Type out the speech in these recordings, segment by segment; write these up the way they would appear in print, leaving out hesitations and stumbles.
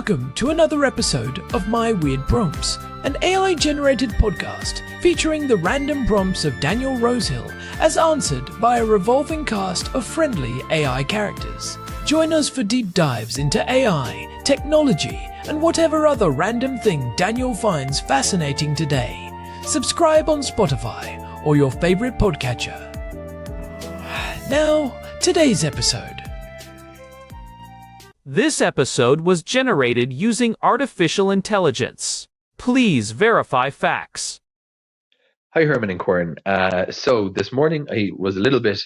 Welcome to another episode of My Weird Prompts, an AI-generated podcast featuring the random prompts of Daniel Rosehill as answered by a revolving cast of friendly AI characters. Join us for deep dives into AI, technology, and whatever other random thing Daniel finds fascinating today. Subscribe on Spotify or your favorite podcatcher. Now, today's episode. This episode was generated using artificial intelligence. Please verify facts. Hi, Herman and Corn. So this morning I was a little bit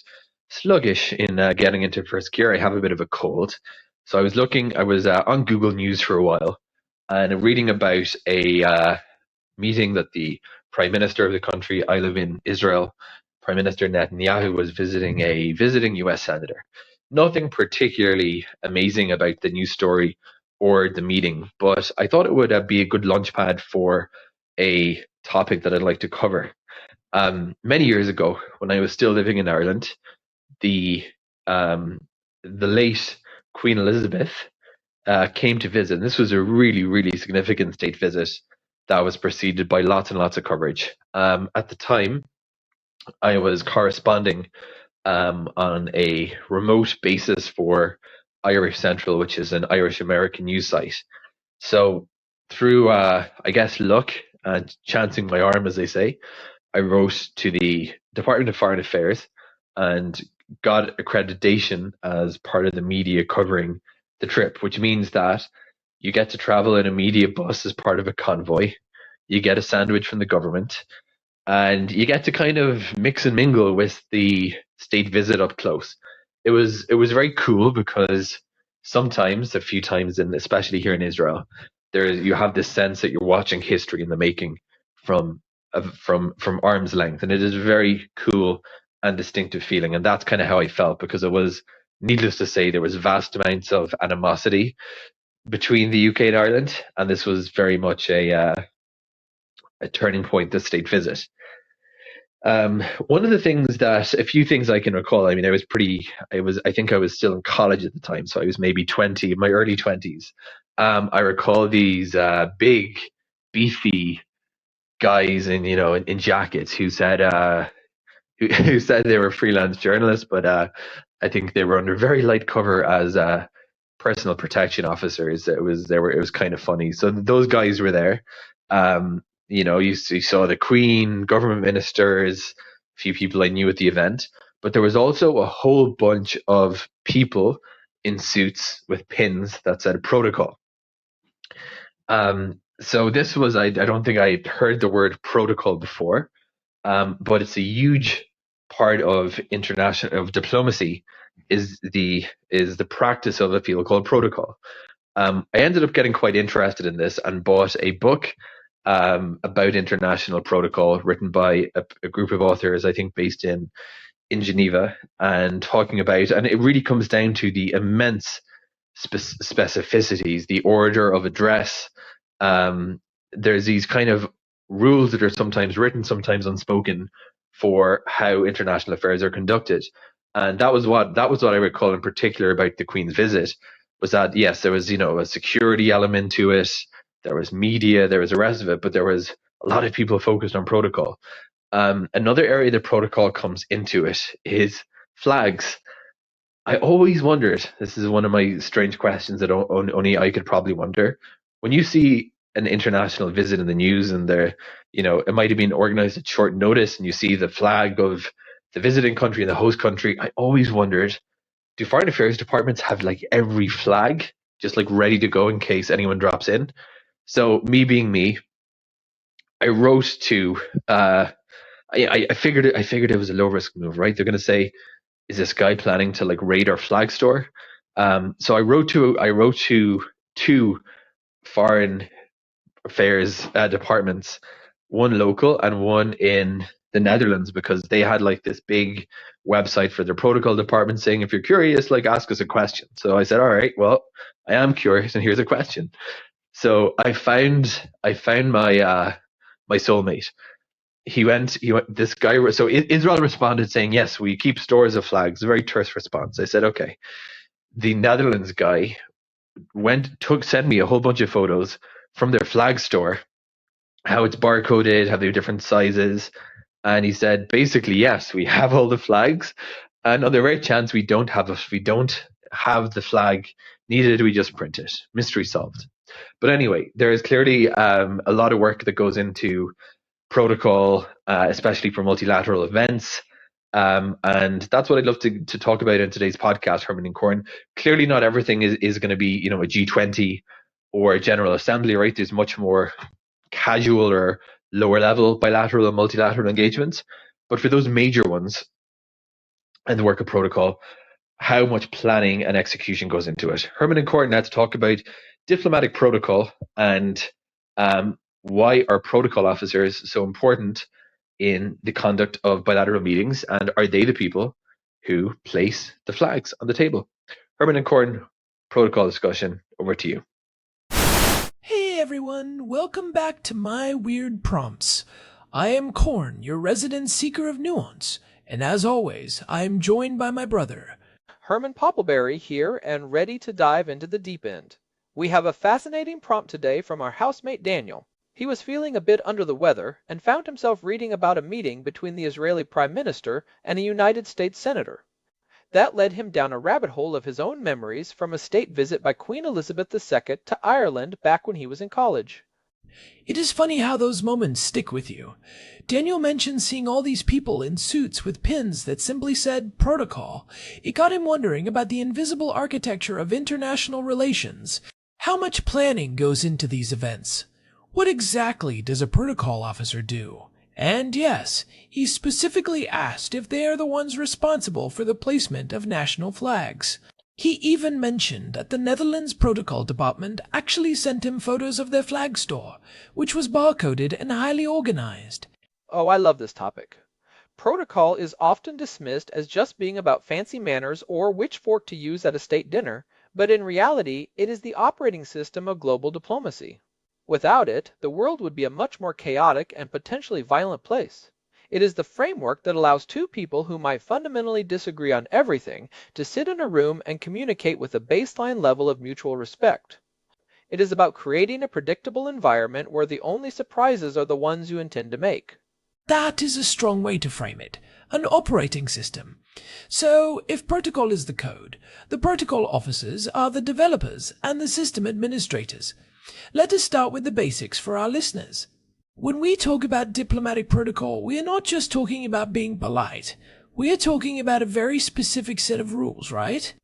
sluggish in getting into first gear. I have a bit of a cold. So I was on Google News for a while and reading about a meeting that the Prime Minister of the country I live in, Israel, Prime Minister Netanyahu, was visiting a visiting US Senator. Nothing particularly amazing about the news story or the meeting, but I thought it would be a good launchpad for a topic that I'd like to cover. Many years ago, when I was still living in Ireland, the late Queen Elizabeth came to visit. And this was a really, really significant state visit that was preceded by lots and lots of coverage. At the time, I was corresponding on a remote basis for Irish Central, which is an Irish American news site. So through, luck and chancing my arm, as they say, I wrote to the Department of Foreign Affairs and got accreditation as part of the media covering the trip, which means that you get to travel in a media bus as part of a convoy. You get a sandwich from the government, and you get to kind of mix and mingle with the state visit up close. It was very cool because sometimes, a few times, and especially here in Israel, you have this sense that you're watching history in the making from arm's length, and it is a very cool and distinctive feeling. And that's kind of how I felt, because it was, needless to say, there was vast amounts of animosity between the UK and Ireland, and this was very much a turning point, this state visit. One of the things a few things I can recall, I think I was still in college at the time, so I was maybe 20, in my early 20s. I recall these big, beefy guys in jackets who said who said they were freelance journalists, but I think they were under very light cover as personal protection officers. It was kind of funny. So those guys were there. You saw the Queen, government ministers, a few people I knew at the event, but there was also a whole bunch of people in suits with pins that said protocol. So this was, I don't think I had heard the word protocol before, but it's a huge part of diplomacy is the practice of a field called protocol. I ended up getting quite interested in this and bought a book about international protocol written by a group of authors, I think based in Geneva, and talking about, and it really comes down to the immense specificities, the order of address. There's these kind of rules that are sometimes written, sometimes unspoken, for how international affairs are conducted. And that was what I recall in particular about the Queen's visit, was that yes, there was a security element to it. There was media, there was the rest of it, but there was a lot of people focused on protocol. Another area that protocol comes into it is flags. I always wondered, this is one of my strange questions that only I could probably wonder, when you see an international visit in the news and it might have been organized at short notice and you see the flag of the visiting country and the host country, I always wondered, do foreign affairs departments have like every flag just like ready to go in case anyone drops in? So me being me, I wrote to I figured it was a low risk move, right? They're going to say, is this guy planning to like raid our flag store? So I wrote to two foreign affairs departments, one local and one in the Netherlands, because they had like this big website for their protocol department saying, if you're curious, like ask us a question. So I said, all right, well, I am curious and here's a question. So I found my my soulmate. He went, this guy, so Israel responded saying, yes, we keep stores of flags, a very terse response. I said, okay. The Netherlands guy sent me a whole bunch of photos from their flag store, how it's barcoded, how they have different sizes. And he said, basically, yes, we have all the flags. And on the rare chance we don't have the flag needed, we just print it. Mystery solved. But anyway, there is clearly a lot of work that goes into protocol, especially for multilateral events. And that's what I'd love to talk about in today's podcast, Herman and Corn. Clearly, not everything is going to be, a G20 or a General Assembly, right? There's much more casual or lower level bilateral and multilateral engagements. But for those major ones and the work of protocol, how much planning and execution goes into it. Herman and Corn, let's talk about diplomatic protocol and why are protocol officers so important in the conduct of bilateral meetings, and are they the people who place the flags on the table? Herman and Corn, protocol discussion, over to you. Hey everyone, welcome back to my weird prompts. I am Corn, your resident seeker of nuance, and as always, I am joined by my brother, Herman Poppleberry here and ready to dive into the deep end. We have a fascinating prompt today from our housemate Daniel. He was feeling a bit under the weather and found himself reading about a meeting between the Israeli Prime Minister and a United States Senator. That led him down a rabbit hole of his own memories from a state visit by Queen Elizabeth II to Ireland back when he was in college. It is funny how those moments stick with you. Daniel mentioned seeing all these people in suits with pins that simply said protocol. It got him wondering about the invisible architecture of international relations. How much planning goes into these events? What exactly does a protocol officer do? And yes, he specifically asked if they are the ones responsible for the placement of national flags. He even mentioned that the Netherlands Protocol Department actually sent him photos of their flag store, which was barcoded and highly organized. Oh, I love this topic. Protocol is often dismissed as just being about fancy manners or which fork to use at a state dinner, but in reality, it is the operating system of global diplomacy. Without it, the world would be a much more chaotic and potentially violent place. It is the framework that allows two people who might fundamentally disagree on everything to sit in a room and communicate with a baseline level of mutual respect. It is about creating a predictable environment where the only surprises are the ones you intend to make. That is a strong way to frame it. An operating system. So, if protocol is the code, the protocol officers are the developers and the system administrators. Let us start with the basics for our listeners. When we talk about diplomatic protocol, we are not just talking about being polite. We are talking about a very specific set of rules, right?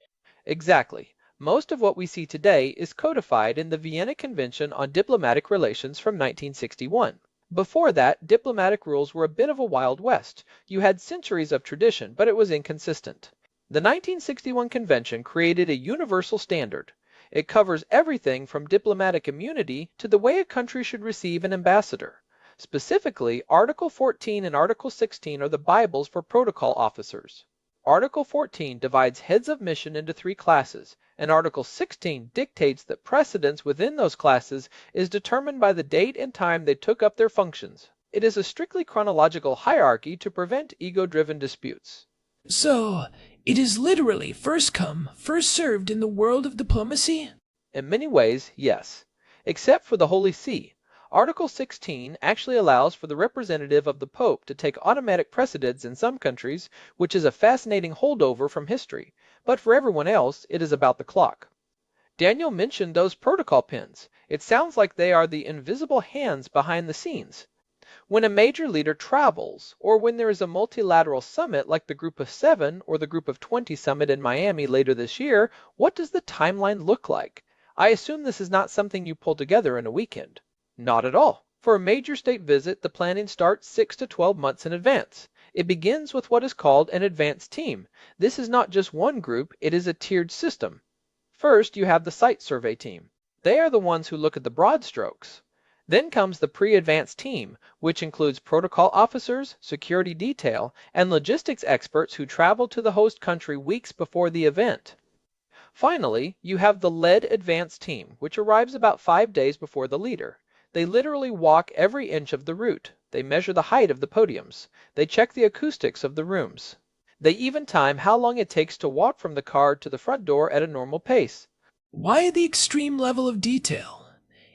Exactly. Most of what we see today is codified in the Vienna Convention on Diplomatic Relations from 1961. Before that, diplomatic rules were a bit of a Wild West. You had centuries of tradition, but it was inconsistent. The 1961 convention created a universal standard. It covers everything from diplomatic immunity to the way a country should receive an ambassador. Specifically, Article 14 and Article 16 are the Bibles for protocol officers. Article 14 divides heads of mission into 3 classes, and Article 16 dictates that precedence within those classes is determined by the date and time they took up their functions. It is a strictly chronological hierarchy to prevent ego-driven disputes. So, it is literally first come, first served in the world of diplomacy? In many ways, yes. Except for the Holy See. Article 16 actually allows for the representative of the Pope to take automatic precedence in some countries, which is a fascinating holdover from history, but for everyone else, it is about the clock. Daniel mentioned those protocol pins. It sounds like they are the invisible hands behind the scenes. When a major leader travels, or when there is a multilateral summit like the Group of 7 or the Group of 20 summit in Miami later this year, what does the timeline look like? I assume this is not something you pull together in a weekend. Not at all. For a major state visit, the planning starts 6 to 12 months in advance. It begins with what is called an advance team. This is not just one group, it is a tiered system. First, you have the site survey team. They are the ones who look at the broad strokes. Then comes the pre-advance team, which includes protocol officers, security detail, and logistics experts who travel to the host country weeks before the event. Finally, you have the led advance team, which arrives about 5 days before the leader. They literally walk every inch of the route. They measure the height of the podiums. They check the acoustics of the rooms. They even time how long it takes to walk from the car to the front door at a normal pace. Why the extreme level of detail?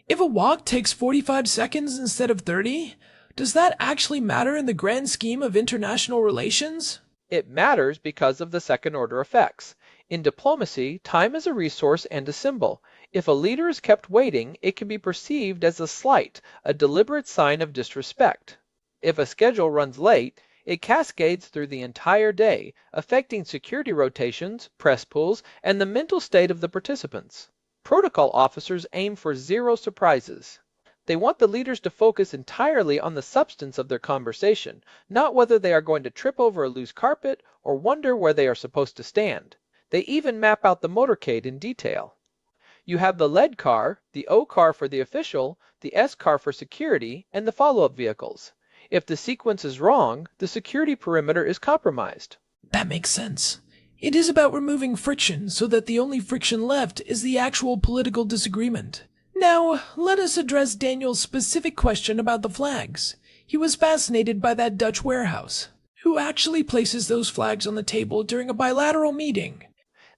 If a walk takes 45 seconds instead of 30, does that actually matter in the grand scheme of international relations? It matters because of the second-order effects. In diplomacy, time is a resource and a symbol. If a leader is kept waiting, it can be perceived as a slight, a deliberate sign of disrespect. If a schedule runs late, it cascades through the entire day, affecting security rotations, press pools, and the mental state of the participants. Protocol officers aim for zero surprises. They want the leaders to focus entirely on the substance of their conversation, not whether they are going to trip over a loose carpet or wonder where they are supposed to stand. They even map out the motorcade in detail. You have the lead car, the O car for the official, the S car for security, and the follow-up vehicles. If the sequence is wrong, the security perimeter is compromised. That makes sense. It is about removing friction so that the only friction left is the actual political disagreement. Now, let us address Daniel's specific question about the flags. He was fascinated by that Dutch warehouse. Who actually places those flags on the table during a bilateral meeting?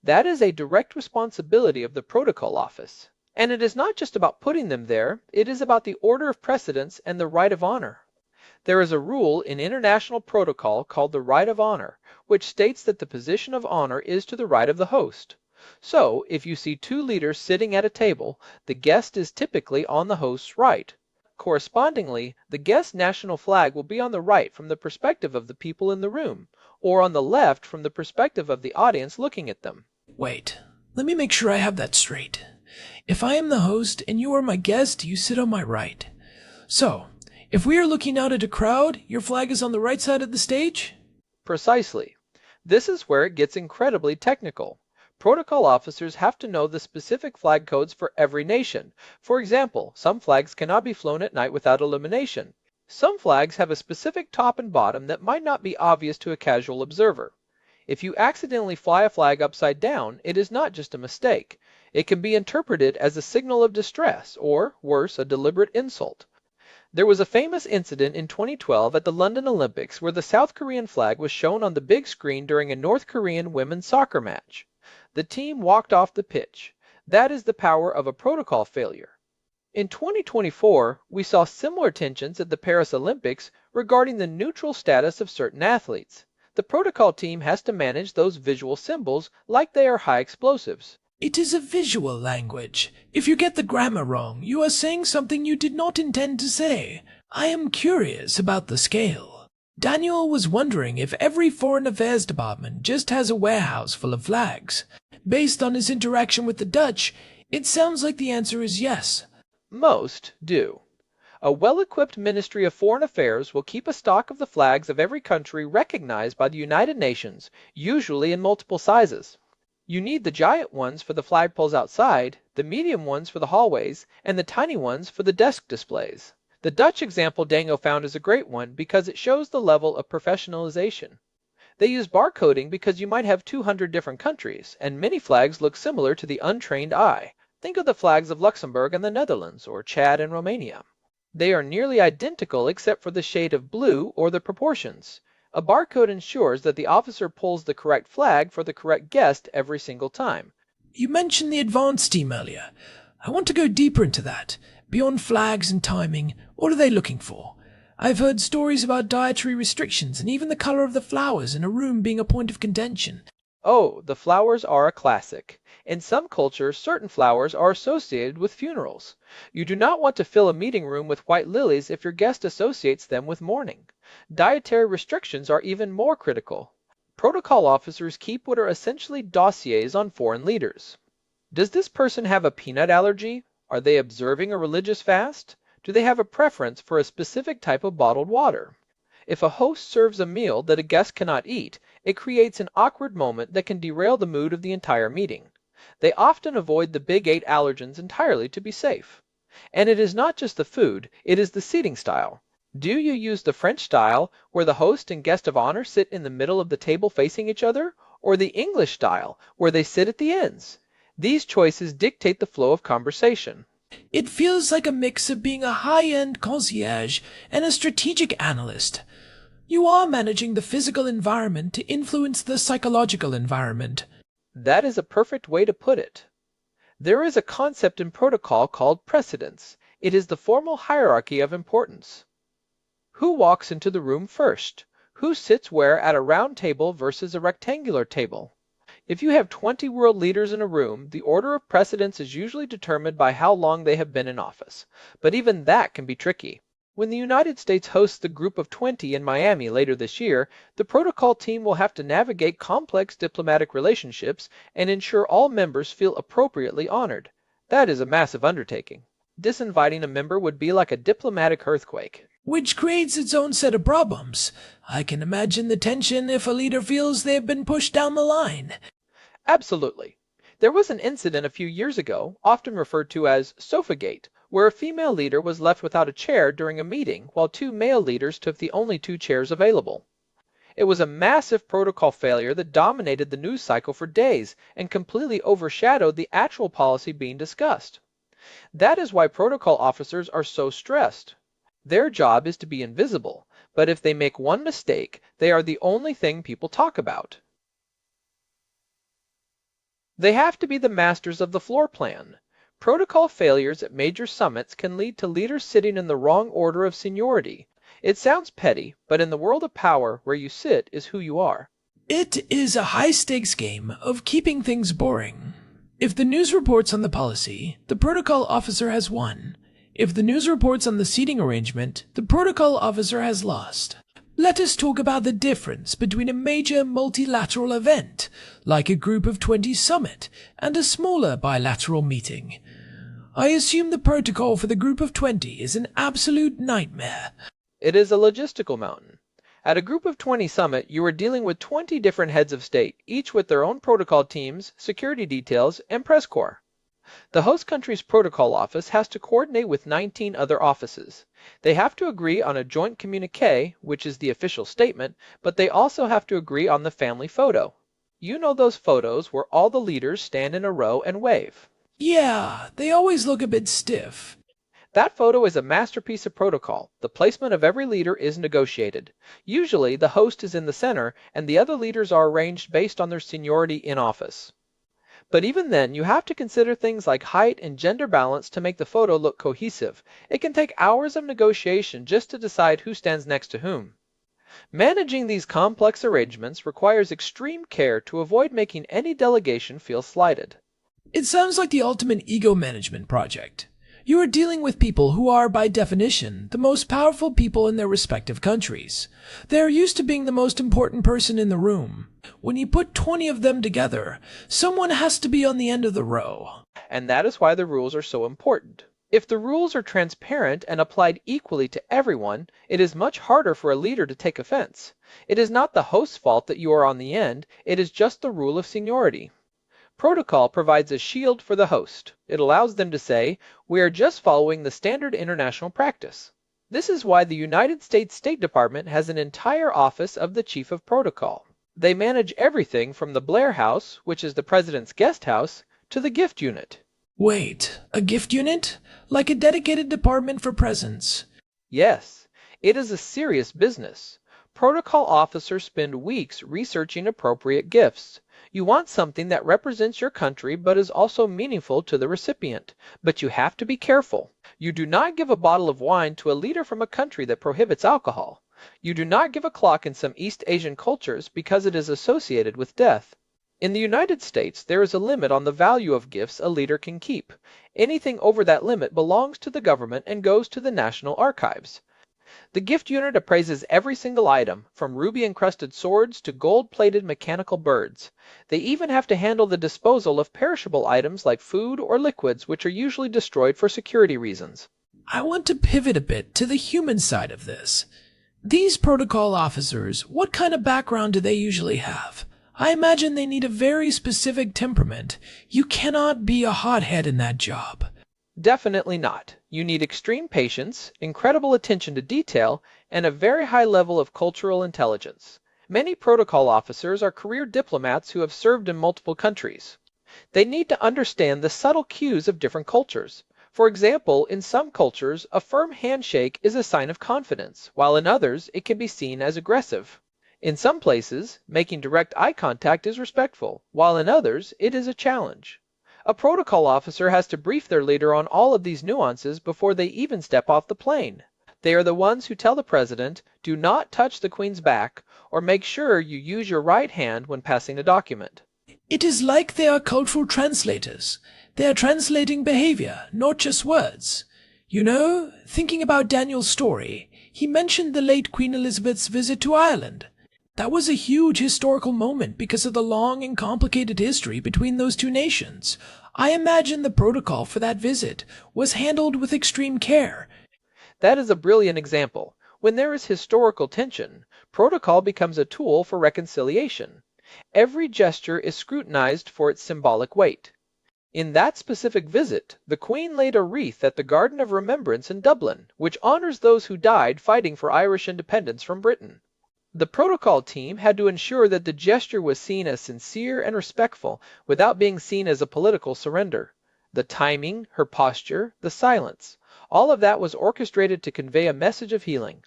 That is a direct responsibility of the protocol office. And it is not just about putting them there, it is about the order of precedence and the right of honor. There is a rule in international protocol called the right of honor, which states that the position of honor is to the right of the host. So, if you see two leaders sitting at a table, the guest is typically on the host's right. Correspondingly, the guest's national flag will be on the right from the perspective of the people in the room, or on the left from the perspective of the audience looking at them. Wait, let me make sure I have that straight. If I am the host and you are my guest, you sit on my right. So, if we are looking out at a crowd, your flag is on the right side of the stage? Precisely. This is where it gets incredibly technical. Protocol officers have to know the specific flag codes for every nation. For example, some flags cannot be flown at night without illumination. Some flags have a specific top and bottom that might not be obvious to a casual observer. If you accidentally fly a flag upside down, it is not just a mistake. It can be interpreted as a signal of distress, or, worse, a deliberate insult. There was a famous incident in 2012 at the London Olympics where the South Korean flag was shown on the big screen during a North Korean women's soccer match. The team walked off the pitch. That is the power of a protocol failure. In 2024, we saw similar tensions at the Paris Olympics regarding the neutral status of certain athletes. The protocol team has to manage those visual symbols like they are high explosives. It is a visual language. If you get the grammar wrong, you are saying something you did not intend to say. I am curious about the scale. Daniel was wondering if every foreign affairs department just has a warehouse full of flags. Based on his interaction with the Dutch, it sounds like the answer is yes. Most do. A well-equipped Ministry of Foreign Affairs will keep a stock of the flags of every country recognized by the United Nations, usually in multiple sizes. You need the giant ones for the flagpoles outside, the medium ones for the hallways, and the tiny ones for the desk displays. The Dutch example Daniel found is a great one because it shows the level of professionalization. They use barcoding because you might have 200 different countries, and many flags look similar to the untrained eye. Think of the flags of Luxembourg and the Netherlands, or Chad and Romania. They are nearly identical except for the shade of blue or the proportions. A barcode ensures that the officer pulls the correct flag for the correct guest every single time. You mentioned the advanced team earlier. I want to go deeper into that. Beyond flags and timing, what are they looking for? I've heard stories about dietary restrictions and even the color of the flowers in a room being a point of contention. Oh, the flowers are a classic. In some cultures, certain flowers are associated with funerals. You do not want to fill a meeting room with white lilies if your guest associates them with mourning. Dietary restrictions are even more critical. Protocol officers keep what are essentially dossiers on foreign leaders. Does this person have a peanut allergy? Are they observing a religious fast? Do they have a preference for a specific type of bottled water? If a host serves a meal that a guest cannot eat, it creates an awkward moment that can derail the mood of the entire meeting. They often avoid the big 8 allergens entirely to be safe. And it is not just the food, it is the seating style. Do you use the French style, where the host and guest of honor sit in the middle of the table facing each other, or the English style, where they sit at the ends? These choices dictate the flow of conversation. It feels like a mix of being a high-end concierge and a strategic analyst. You are managing the physical environment to influence the psychological environment. That is a perfect way to put it. There is a concept in protocol called precedence. It is the formal hierarchy of importance. Who walks into the room first? Who sits where at a round table versus a rectangular table? If you have 20 world leaders in a room, the order of precedence is usually determined by how long they have been in office. But even that can be tricky. When the United States hosts the Group of 20 in Miami later this year, the protocol team will have to navigate complex diplomatic relationships and ensure all members feel appropriately honored. That is a massive undertaking. Disinviting a member would be like a diplomatic earthquake. Which creates its own set of problems. I can imagine the tension if a leader feels they have been pushed down the line. Absolutely. There was an incident a few years ago, often referred to as Sofagate, where a female leader was left without a chair during a meeting while two male leaders took the only two chairs available. It was a massive protocol failure that dominated the news cycle for days and completely overshadowed the actual policy being discussed. That is why protocol officers are so stressed. Their job is to be invisible, but if they make one mistake, they are the only thing people talk about. They have to be the masters of the floor plan. Protocol failures at major summits can lead to leaders sitting in the wrong order of seniority. It sounds petty, but in the world of power, where you sit is who you are. It is a high-stakes game of keeping things boring. If the news reports on the policy, the protocol officer has won. If the news reports on the seating arrangement, the protocol officer has lost. Let us talk about the difference between a major multilateral event, like a Group of 20 summit, and a smaller bilateral meeting. I assume the protocol for the Group of 20 is an absolute nightmare. It is a logistical mountain. At a Group of 20 summit, you are dealing with 20 different heads of state, each with their own protocol teams, security details, and press corps. The host country's protocol office has to coordinate with 19 other offices. They have to agree on a joint communique, which is the official statement, but they also have to agree on the family photo. You know those photos where all the leaders stand in a row and wave. Yeah, they always look a bit stiff. That photo is a masterpiece of protocol. The placement of every leader is negotiated. Usually, the host is in the center, and the other leaders are arranged based on their seniority in office. But even then, you have to consider things like height and gender balance to make the photo look cohesive. It can take hours of negotiation just to decide who stands next to whom. Managing these complex arrangements requires extreme care to avoid making any delegation feel slighted. It sounds like the ultimate ego management project. You are dealing with people who are, by definition, the most powerful people in their respective countries. They are used to being the most important person in the room. When you put 20 of them together, someone has to be on the end of the row. And that is why the rules are so important. If the rules are transparent and applied equally to everyone, it is much harder for a leader to take offense. It is not the host's fault that you are on the end, it is just the rule of seniority. Protocol provides a shield for the host. It allows them to say, "We are just following the standard international practice." This is why the United States State Department has an entire office of the Chief of Protocol. They manage everything from the Blair House, which is the President's guest house, to the gift unit. Wait, a gift unit? Like a dedicated department for presents? Yes, it is a serious business. Protocol officers spend weeks researching appropriate gifts. You want something that represents your country but is also meaningful to the recipient. But you have to be careful. You do not give a bottle of wine to a leader from a country that prohibits alcohol. You do not give a clock in some East Asian cultures because it is associated with death. In the United States, there is a limit on the value of gifts a leader can keep. Anything over that limit belongs to the government and goes to the National Archives. The gift unit appraises every single item, from ruby-encrusted swords to gold-plated mechanical birds. They even have to handle the disposal of perishable items like food or liquids, which are usually destroyed for security reasons. I want to pivot a bit to the human side of this. These protocol officers, what kind of background do they usually have? I imagine they need a very specific temperament. You cannot be a hothead in that job. Definitely not. You need extreme patience, incredible attention to detail, and a very high level of cultural intelligence. Many protocol officers are career diplomats who have served in multiple countries. They need to understand the subtle cues of different cultures. For example, in some cultures, a firm handshake is a sign of confidence, while in others, it can be seen as aggressive. In some places, making direct eye contact is respectful, while in others, it is a challenge. A protocol officer has to brief their leader on all of these nuances before they even step off the plane. They are the ones who tell the president, do not touch the Queen's back, or make sure you use your right hand when passing a document. It is like they are cultural translators. They are translating behavior, not just words. You know, thinking about Daniel's story, he mentioned the late Queen Elizabeth's visit to Ireland. That was a huge historical moment because of the long and complicated history between those two nations. I imagine the protocol for that visit was handled with extreme care. That is a brilliant example. When there is historical tension, protocol becomes a tool for reconciliation. Every gesture is scrutinized for its symbolic weight. In that specific visit, the Queen laid a wreath at the Garden of Remembrance in Dublin, which honors those who died fighting for Irish independence from Britain. The protocol team had to ensure that the gesture was seen as sincere and respectful without being seen as a political surrender. The timing, her posture, the silence, all of that was orchestrated to convey a message of healing.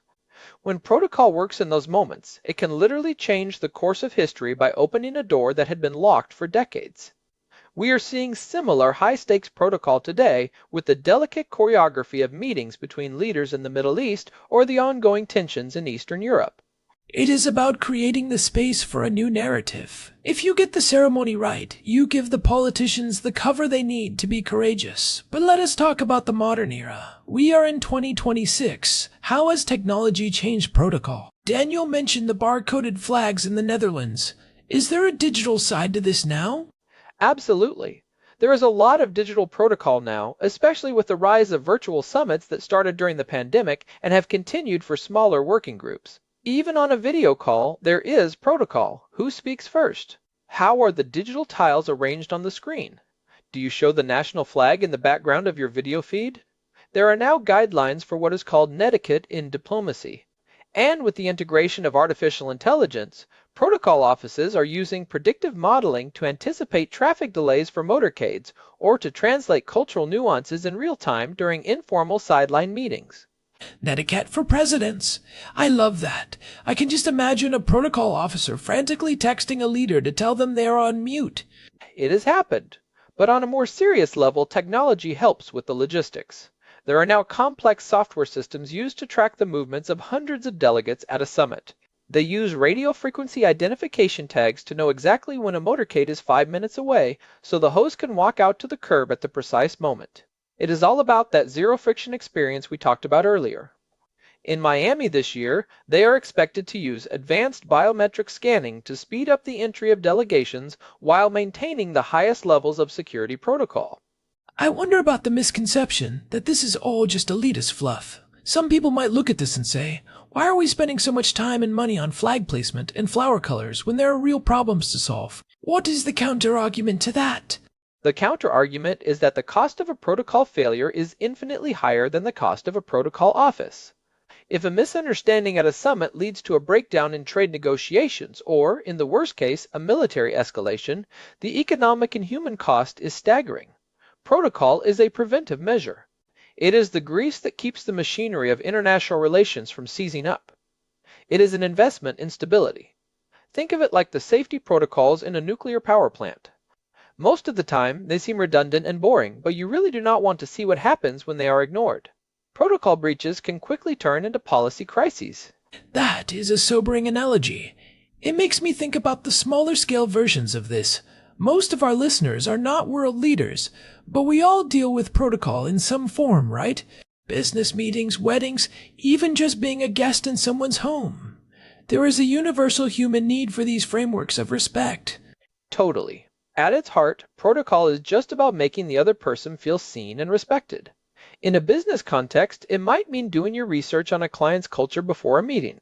When protocol works in those moments, it can literally change the course of history by opening a door that had been locked for decades. We are seeing similar high-stakes protocol today with the delicate choreography of meetings between leaders in the Middle East or the ongoing tensions in Eastern Europe. It is about creating the space for a new narrative. If you get the ceremony right, you give the politicians the cover they need to be courageous. But let us talk about the modern era. We are in 2026. How has technology changed protocol? Daniel mentioned the barcoded flags in the Netherlands. Is there a digital side to this now? Absolutely. There is a lot of digital protocol now, especially with the rise of virtual summits that started during the pandemic and have continued for smaller working groups. Even on a video call, there is protocol. Who speaks first? How are the digital tiles arranged on the screen? Do you show the national flag in the background of your video feed? There are now guidelines for what is called netiquette in diplomacy. And with the integration of artificial intelligence, protocol offices are using predictive modeling to anticipate traffic delays for motorcades or to translate cultural nuances in real time during informal sideline meetings. Netiquette for presidents. I love that. I can just imagine a protocol officer frantically texting a leader to tell them they are on mute. It has happened. But on a more serious level, technology helps with the logistics. There are now complex software systems used to track the movements of hundreds of delegates at a summit. They use radio frequency identification tags to know exactly when a motorcade is 5 minutes away, so the host can walk out to the curb at the precise moment. It is all about that zero-friction experience we talked about earlier. In Miami this year, they are expected to use advanced biometric scanning to speed up the entry of delegations while maintaining the highest levels of security protocol. I wonder about the misconception that this is all just elitist fluff. Some people might look at this and say, why are we spending so much time and money on flag placement and flower colors when there are real problems to solve? What is the counter-argument to that? The counter-argument is that the cost of a protocol failure is infinitely higher than the cost of a protocol office. If a misunderstanding at a summit leads to a breakdown in trade negotiations, or, in the worst case, a military escalation, the economic and human cost is staggering. Protocol is a preventive measure. It is the grease that keeps the machinery of international relations from seizing up. It is an investment in stability. Think of it like the safety protocols in a nuclear power plant. Most of the time, they seem redundant and boring, but you really do not want to see what happens when they are ignored. Protocol breaches can quickly turn into policy crises. That is a sobering analogy. It makes me think about the smaller scale versions of this. Most of our listeners are not world leaders, but we all deal with protocol in some form, right? Business meetings, weddings, even just being a guest in someone's home. There is a universal human need for these frameworks of respect. Totally. At its heart, protocol is just about making the other person feel seen and respected. In a business context, it might mean doing your research on a client's culture before a meeting.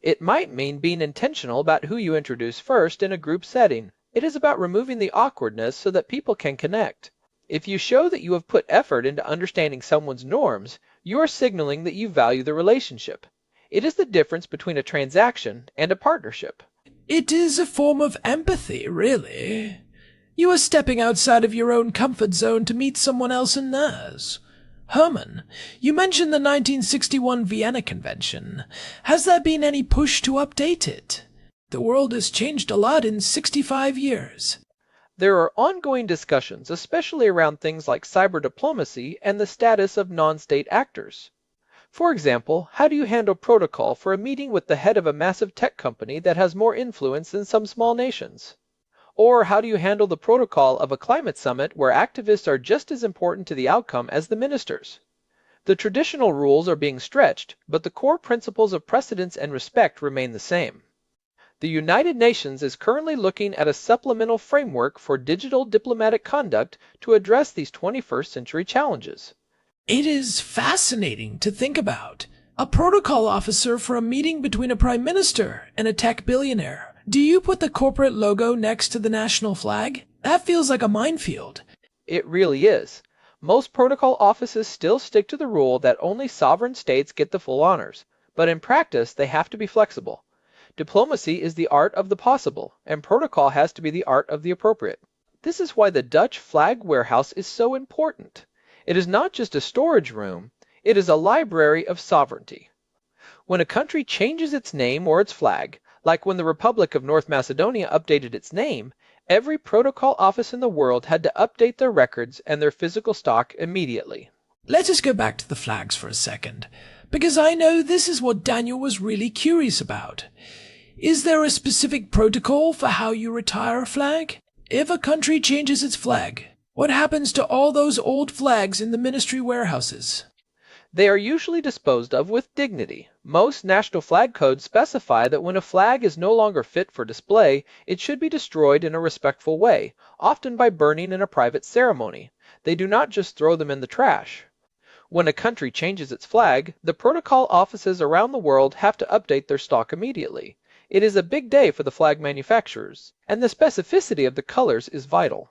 It might mean being intentional about who you introduce first in a group setting. It is about removing the awkwardness so that people can connect. If you show that you have put effort into understanding someone's norms, you are signaling that you value the relationship. It is the difference between a transaction and a partnership. It is a form of empathy, really. You are stepping outside of your own comfort zone to meet someone else in theirs. Herman, you mentioned the 1961 Vienna Convention. Has there been any push to update it? The world has changed a lot in 65 years. There are ongoing discussions, especially around things like cyber diplomacy and the status of non-state actors. For example, how do you handle protocol for a meeting with the head of a massive tech company that has more influence than some small nations? Or how do you handle the protocol of a climate summit where activists are just as important to the outcome as the ministers? The traditional rules are being stretched, but the core principles of precedence and respect remain the same. The United Nations is currently looking at a supplemental framework for digital diplomatic conduct to address these 21st century challenges. It is fascinating to think about. A protocol officer for a meeting between a prime minister and a tech billionaire. Do you put the corporate logo next to the national flag? That feels like a minefield. It really is. Most protocol offices still stick to the rule that only sovereign states get the full honors, but in practice they have to be flexible. Diplomacy is the art of the possible, and protocol has to be the art of the appropriate. This is why the Dutch flag warehouse is so important. It is not just a storage room, it is a library of sovereignty. When a country changes its name or its flag, like when the Republic of North Macedonia updated its name, every protocol office in the world had to update their records and their physical stock immediately. Let us go back to the flags for a second, because I know this is what Daniel was really curious about. Is there a specific protocol for how you retire a flag? If a country changes its flag, what happens to all those old flags in the ministry warehouses? They are usually disposed of with dignity. Most national flag codes specify that when a flag is no longer fit for display, it should be destroyed in a respectful way, often by burning in a private ceremony. They do not just throw them in the trash. When a country changes its flag, the protocol offices around the world have to update their stock immediately. It is a big day for the flag manufacturers, and the specificity of the colors is vital.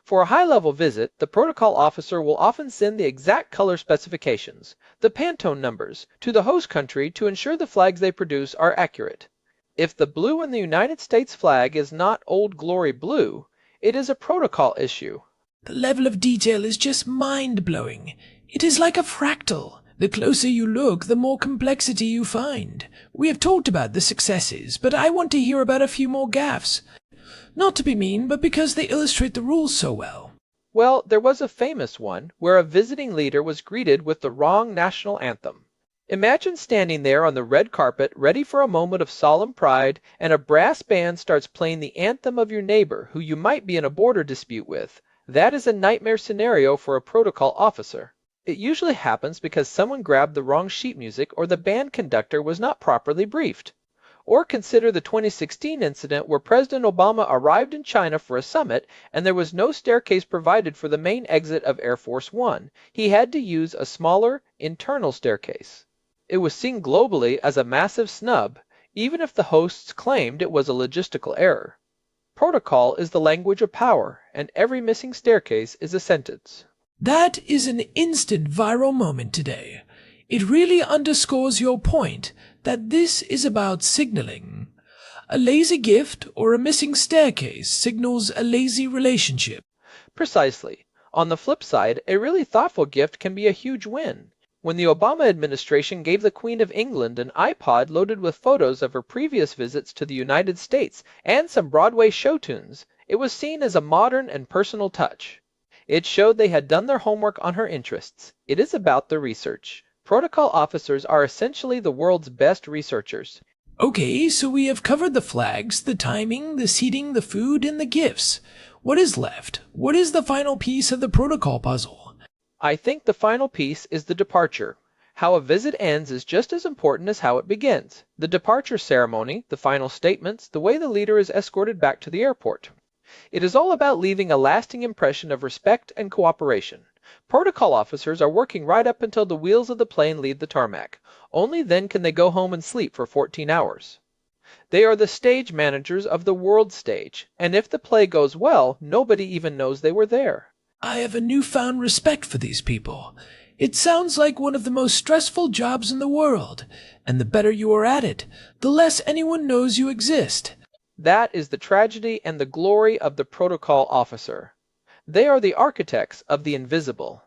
For a high-level visit, the protocol officer will often send the exact color specifications, the Pantone numbers, to the host country to ensure the flags they produce are accurate. If the blue in the United States flag is not Old Glory blue, it is a protocol issue. The level of detail is just mind-blowing. It is like a fractal. The closer you look, the more complexity you find. We have talked about the successes, but I want to hear about a few more gaffes. Not to be mean, but because they illustrate the rules so well. Well, there was a famous one where a visiting leader was greeted with the wrong national anthem. Imagine standing there on the red carpet, ready for a moment of solemn pride, and a brass band starts playing the anthem of your neighbor who you might be in a border dispute with. That is a nightmare scenario for a protocol officer. It usually happens because someone grabbed the wrong sheet music or the band conductor was not properly briefed. Or consider the 2016 incident where President Obama arrived in China for a summit and there was no staircase provided for the main exit of Air Force One. He had to use a smaller, internal staircase. It was seen globally as a massive snub, even if the hosts claimed it was a logistical error. Protocol is the language of power, and every missing staircase is a sentence. That is an instant viral moment today. It really underscores your point that this is about signaling. A lazy gift or a missing staircase signals a lazy relationship. Precisely. On the flip side, a really thoughtful gift can be a huge win. When the Obama administration gave the Queen of England an iPod loaded with photos of her previous visits to the United States and some Broadway show tunes, it was seen as a modern and personal touch. It showed they had done their homework on her interests. It is about the research. Protocol officers are essentially the world's best researchers. Okay, so we have covered the flags, the timing, the seating, the food, and the gifts. What is left? What is the final piece of the protocol puzzle? I think the final piece is the departure. How a visit ends is just as important as how it begins. The departure ceremony, the final statements, the way the leader is escorted back to the airport. It is all about leaving a lasting impression of respect and cooperation. Protocol officers are working right up until the wheels of the plane leave the tarmac. Only then can they go home and sleep for 14 hours. They are the stage managers of the world stage, and if the play goes well, nobody even knows they were there. I have a newfound respect for these people. It sounds like one of the most stressful jobs in the world, and the better you are at it, the less anyone knows you exist. That is the tragedy and the glory of the protocol officer. They are the architects of the invisible.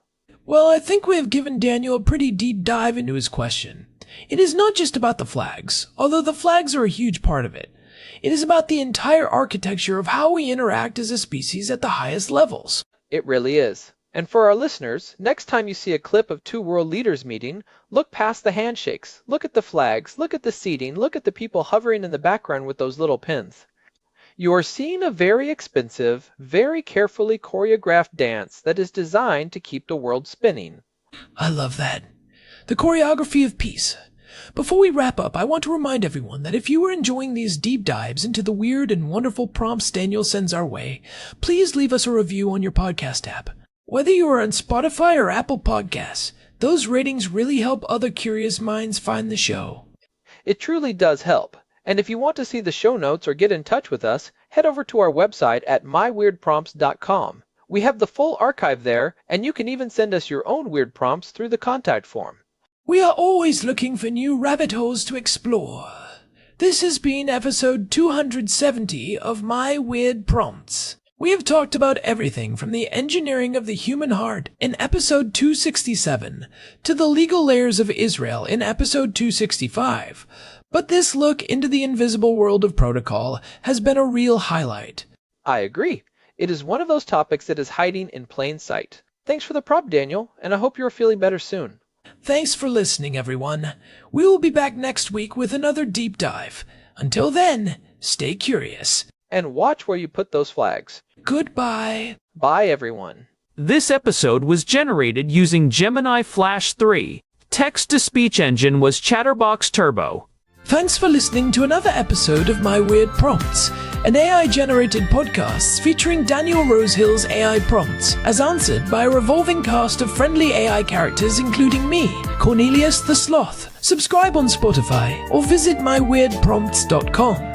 Well, I think we have given Daniel a pretty deep dive into his question. It is not just about the flags, although the flags are a huge part of it. It is about the entire architecture of how we interact as a species at the highest levels. It really is. And for our listeners, next time you see a clip of two world leaders meeting, look past the handshakes, look at the flags, look at the seating, look at the people hovering in the background with those little pins. You are seeing a very expensive, very carefully choreographed dance that is designed to keep the world spinning. I love that. The choreography of peace. Before we wrap up, I want to remind everyone that if you are enjoying these deep dives into the weird and wonderful prompts Daniel sends our way, please leave us a review on your podcast app. Whether you are on Spotify or Apple Podcasts, those ratings really help other curious minds find the show. It truly does help. And if you want to see the show notes or get in touch with us, head over to our website at myweirdprompts.com. We have the full archive there, and you can even send us your own weird prompts through the contact form. We are always looking for new rabbit holes to explore. This has been episode 270 of My Weird Prompts. We have talked about everything from the engineering of the human heart in episode 267 to the legal layers of Israel in episode 265. But this look into the invisible world of protocol has been a real highlight. I agree. It is one of those topics that is hiding in plain sight. Thanks for the prompt, Daniel, and I hope you're feeling better soon. Thanks for listening, everyone. We will be back next week with another deep dive. Until then, stay curious. And watch where you put those flags. Goodbye. Bye, everyone. This episode was generated using Gemini Flash 3. Text-to-speech engine was Chatterbox Turbo. Thanks for listening to another episode of My Weird Prompts, an AI-generated podcast featuring Daniel Rosehill's AI prompts, as answered by a revolving cast of friendly AI characters including me, Cornelius the Sloth. Subscribe on Spotify or visit myweirdprompts.com.